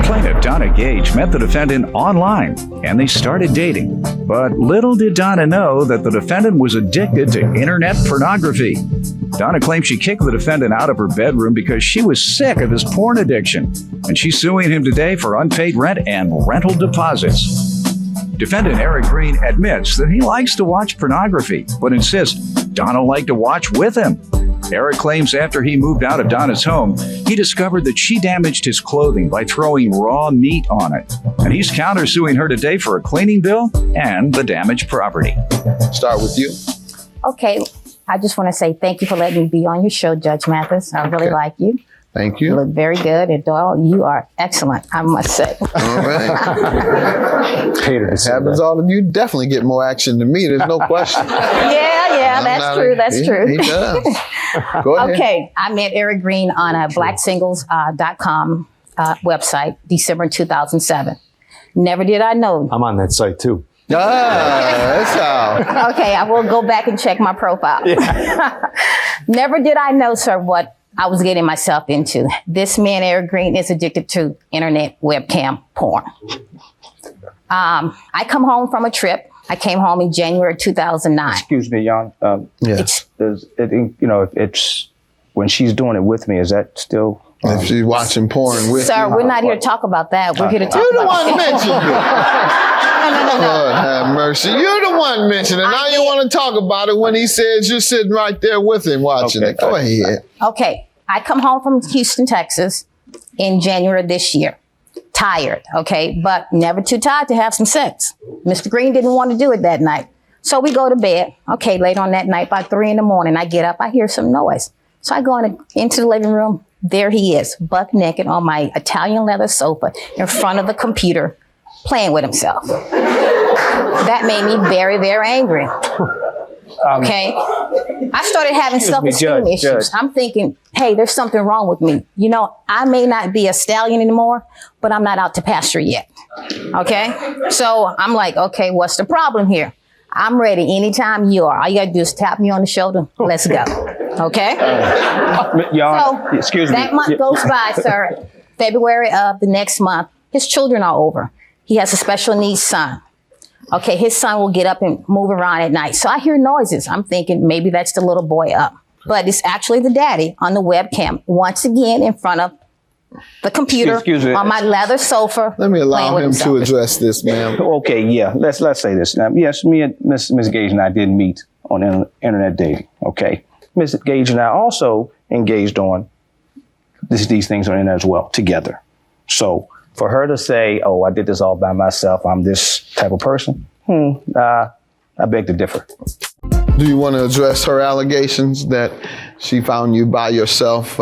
Plaintiff Donna Gage met the defendant online, and they started dating. But little did Donna know that the defendant was addicted to internet pornography. Donna claimed she kicked the defendant out of her bedroom because she was sick of his porn addiction, and she's suing him today for unpaid rent and rental deposits. Defendant Eric Green admits that he likes to watch pornography, but insists Donna liked to watch with him. Eric claims after he moved out of Donna's home, he discovered that she damaged his clothing by throwing raw meat on it. And he's countersuing her today for a cleaning bill and the damaged property. Start with you. Okay, I just want to say thank you for letting me be on your show, Judge Mathis. I really like you. Thank you. You look very good. And Doyle, you are excellent, I must say. All right. It happens all of you. Definitely get more action than me. There's no question. Yeah, that's true. That's true. He does. Go ahead. Okay, I met Eric Green on a blacksingles.com website, December 2007. Never did I know. I'm on that site too. That's how. Okay, I will go back and check my profile. Yeah. Never did I know, sir, what I was getting myself into. This man, Eric Green, is addicted to internet webcam porn. I come home from a trip. I came home in January 2009. Excuse me, Jan. Yes. It's when she's doing it with me. Is that still? If she's watching porn with Sir, you. we're not here to talk about that. We're here to talk You're the about one mentioning it. No. Lord have mercy. You're the one mentioning it. Now you want to talk about it when he says you're sitting right there with him watching it. Go ahead. Okay. I come home from Houston, Texas in January of this year. Tired, okay, but never too tired to have some sex. Mr. Green didn't want to do it that night. So we go to bed. Okay, late on that night, by 3 a.m, I get up, I hear some noise. So I go into the living room. There he is, buck naked on my Italian leather sofa in front of the computer, playing with himself. That made me very, very angry. Okay. I started having self-esteem issues. Judge. I'm thinking, hey, there's something wrong with me. You know, I may not be a stallion anymore, but I'm not out to pasture yet. Okay. So I'm like, okay, what's the problem here? I'm ready anytime you are. All you got to do is tap me on the shoulder. Let's go. Okay. So excuse me. That month goes by, sir. February of the next month, his children are over. He has a special needs son. Okay, his son will get up and move around at night. So I hear noises. I'm thinking maybe that's the little boy up. But it's actually the daddy on the webcam, once again in front of the computer on my leather sofa. Let me allow him to address this, ma'am. Okay, yeah. Let's say this. Now, yes, me and Ms. Gage and I did meet on internet dating. Okay. Ms. Gage and I also engaged on these things on the internet as well, together. So for her to say, oh, I did this all by myself, I'm this type of person, I beg to differ. Do you want to address her allegations that she found you by yourself?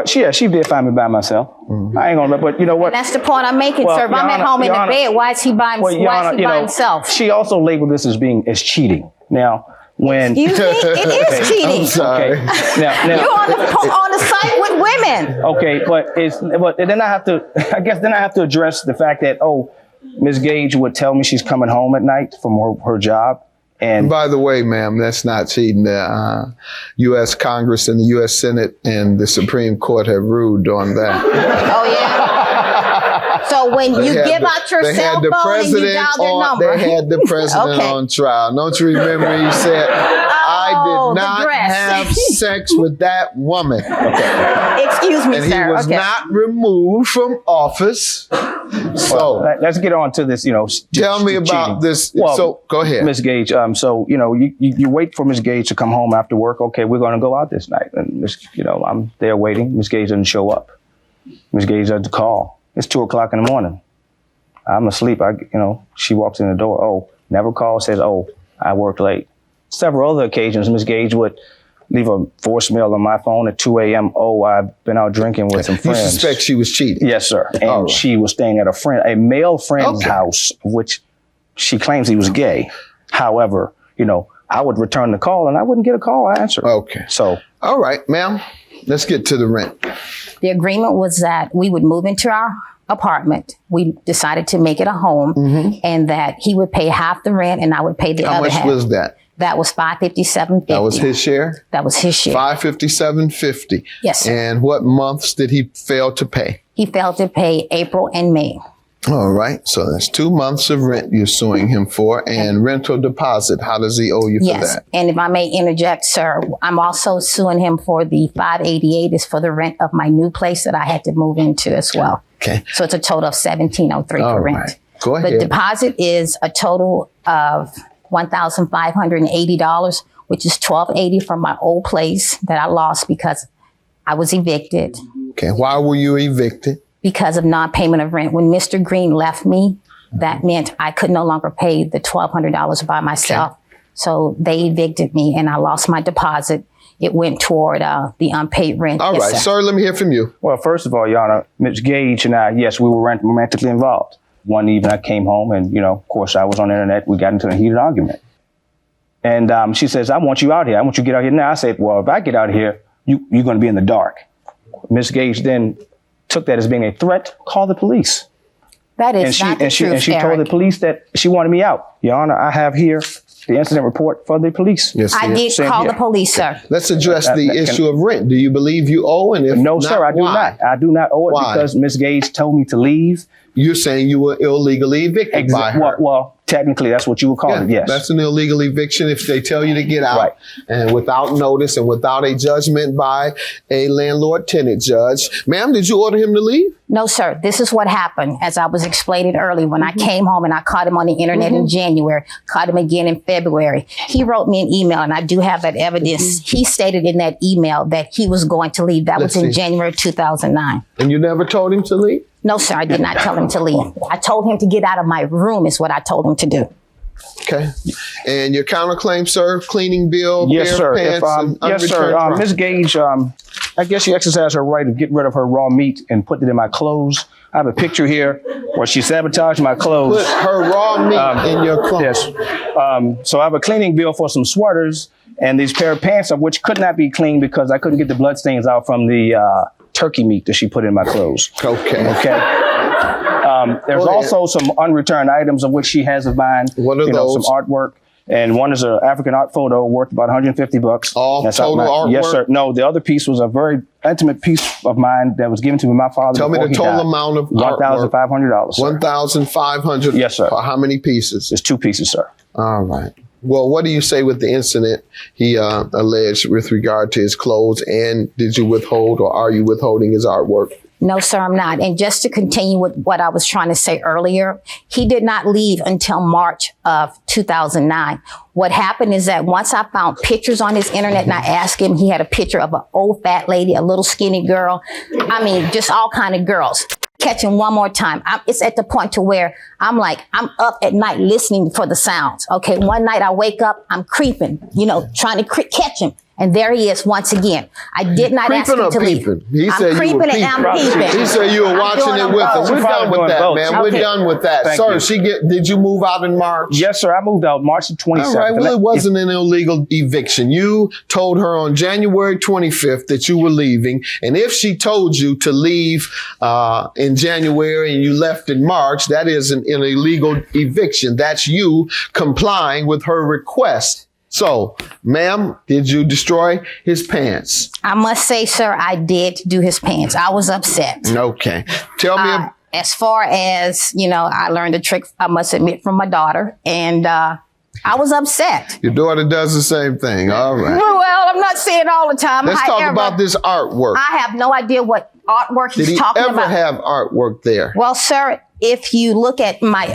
She did find me by myself. Mm-hmm. I ain't gonna, but you know what? That's the point I'm making, sir. If I'm at home in the bed, why is he by himself? She also labeled this as cheating. Now, when excuse me, it is cheating. I'm sorry. Okay. Now you're on the site with women. Okay, but then I have to address the fact that Ms. Gage would tell me she's coming home at night from her job. And by the way, ma'am, that's not cheating. The U.S. Congress and the U.S. Senate and the Supreme Court have ruled on that. Oh, yeah? So when you give out your cell phone and you dial their number. They had the president on trial. Don't you remember he said, I did not have sex with that woman. Okay. Excuse me, and sir. he was not removed from office. So let's get on to this, tell me about cheating. this. Well, so go ahead. Ms. Gage, you wait for Ms. Gage to come home after work. Okay, we're going to go out this night. And, I'm there waiting. Ms. Gage doesn't show up. Ms. Gage doesn't call. It's 2:00 in the morning. I'm asleep. She walks in the door. Oh, never calls, says, I worked late. Several other occasions, Ms. Gage would leave a voicemail on my phone at 2 a.m. Oh, I've been out drinking with some friends. You suspect she was cheating? Yes, sir. And she was staying at a male friend's house, which she claims he was gay. However, I would return the call and I wouldn't get a call. I answered. Okay. So. All right, ma'am. Let's get to the rent. The agreement was that we would move into our apartment. We decided to make it a home and that he would pay half the rent and I would pay the other half. How much was that? That was $557.50. That was his share? That was his share. $557.50. Yes, sir. And what months did he fail to pay? He failed to pay April and May. All right. So that's 2 months of rent you're suing him for, and rental deposit. How does he owe you for that? And if I may interject, sir, I'm also suing him for the $588 is for the rent of my new place that I had to move into as well. Okay. So it's a total of $1,703 for rent. Right. Go ahead. The deposit is a total of $1,580, which is $1,280 from my old place that I lost because I was evicted. Okay. Why were you evicted? Because of non-payment of rent. When Mr. Green left me, that meant I could no longer pay the $1,200 by myself. Okay. So they evicted me and I lost my deposit. It went toward the unpaid rent. All right, sir, let me hear from you. Well, first of all, Your Honor, Ms. Gage and I, yes, we were romantically involved. One evening I came home and, of course, I was on the internet. We got into a heated argument. And she says, I want you out here. I want you to get out here now. I said, well, if I get out here, you're going to be in the dark. Ms. Gage then took that as being a threat, call the police. That is not the truth, And she told the police that she wanted me out. Your Honor, I have here the incident report for the police. Yes, I did call the police, sir. Let's address the issue of rent. Do you believe you owe? And if no, not, sir, I do why? not. I do not owe it because Ms. Gage told me to leave. You're saying you were illegally evicted by her. Well, technically, that's what you would call it, yes. That's an illegal eviction if they tell you to get out and without notice and without a judgment by a landlord-tenant judge. Ma'am, did you order him to leave? No, sir. This is what happened. As I was explaining earlier, when I came home and I caught him on the internet in January, caught him again in February, he wrote me an email, and I do have that evidence. He stated in that email that he was going to leave. That was in January 2009. And you never told him to leave? No, sir, I did not tell him to leave. I told him to get out of my room is what I told him to do. Okay. And your counterclaim, sir, cleaning bill, yes, sir. Pants, and yes, sir. Ms. Gage, I guess she exercised her right to get rid of her raw meat and put it in my clothes. I have a picture here where she sabotaged my clothes. Put her raw meat in your clothes. Yes. So I have a cleaning bill for some sweaters and these pair of pants, of which could not be cleaned because I couldn't get the bloodstains out from the turkey meat that she put in my clothes. Okay. There's also some unreturned items of which she has of mine. What are those? Some artwork. And one is an African art photo worth about $150. All total artwork? Yes, sir. No, the other piece was a very intimate piece of mine that was given to me by my father. Tell me the total amount of $1,500. $1,500. Yes, sir. For how many pieces? It's 2 pieces, sir. All right. Well, what do you say with the incident he alleged with regard to his clothes? And did you withhold or are you withholding his artwork? No, sir, I'm not. And just to continue with what I was trying to say earlier, he did not leave until March of 2009. What happened is that once I found pictures on his internet and I asked him, he had a picture of an old fat lady, a little skinny girl. I mean, just all kind of girls. Catching one more time. It's at the point to where I'm up at night listening for the sounds. Okay. One night I wake up, I'm creeping, trying to catch him. And there he is once again. I did not ask him to leave. I'm creeping and I'm peeping. He said you were watching it with him. We're done with that, man. We're done with that. Sir, did you move out in March? Yes, sir. I moved out March 27th. All right. Well, it wasn't an illegal eviction. You told her on January 25th that you were leaving. And if she told you to leave in January and you left in March, that is an illegal eviction. That's you complying with her request. So, ma'am, did you destroy his pants? I must say, sir, I did do his pants. I was upset. Okay. Tell me. As far as, I learned a trick, I must admit, from my daughter. And I was upset. Your daughter does the same thing. All right. Well, I'm not saying all the time. Let's talk about this artwork. I have no idea what artwork he's talking about. Did he ever have artwork there? Well, sir, if you look at my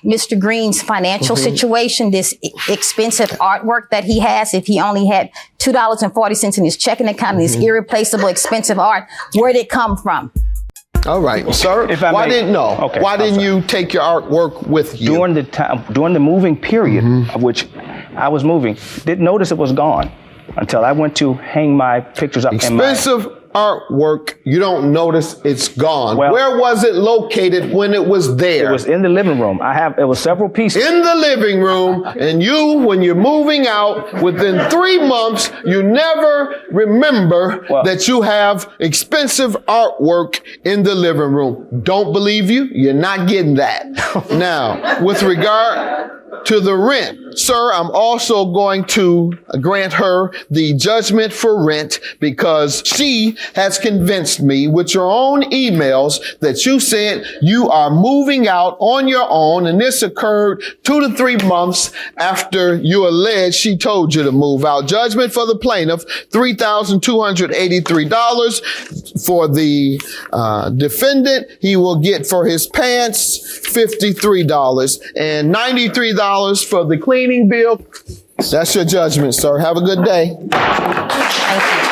Mr. Green's financial situation, this expensive artwork that he has, if he only had $2.40 in his checking account, this irreplaceable expensive art, where did it come from? All right, sir. Why didn't you take your artwork with you? During the moving period of which I was moving, didn't notice it was gone until I went to hang my pictures up. Expensive artwork, you don't notice it's gone. Well, where was it located when it was there? It was in the living room. It was several pieces. In the living room, and when you're moving out, within 3 months, you never remember that you have expensive artwork in the living room. Don't believe you? You're not getting that. Now, with regard to the rent. Sir, I'm also going to grant her the judgment for rent because she has convinced me with your own emails that you said you are moving out on your own, and this occurred 2 to 3 months after you allege she told you to move out. Judgment for the plaintiff, $3,283. For the defendant, he will get for his pants $53 and $93 for the cleaning bill. That's your judgment, sir. Have a good day. Thank you.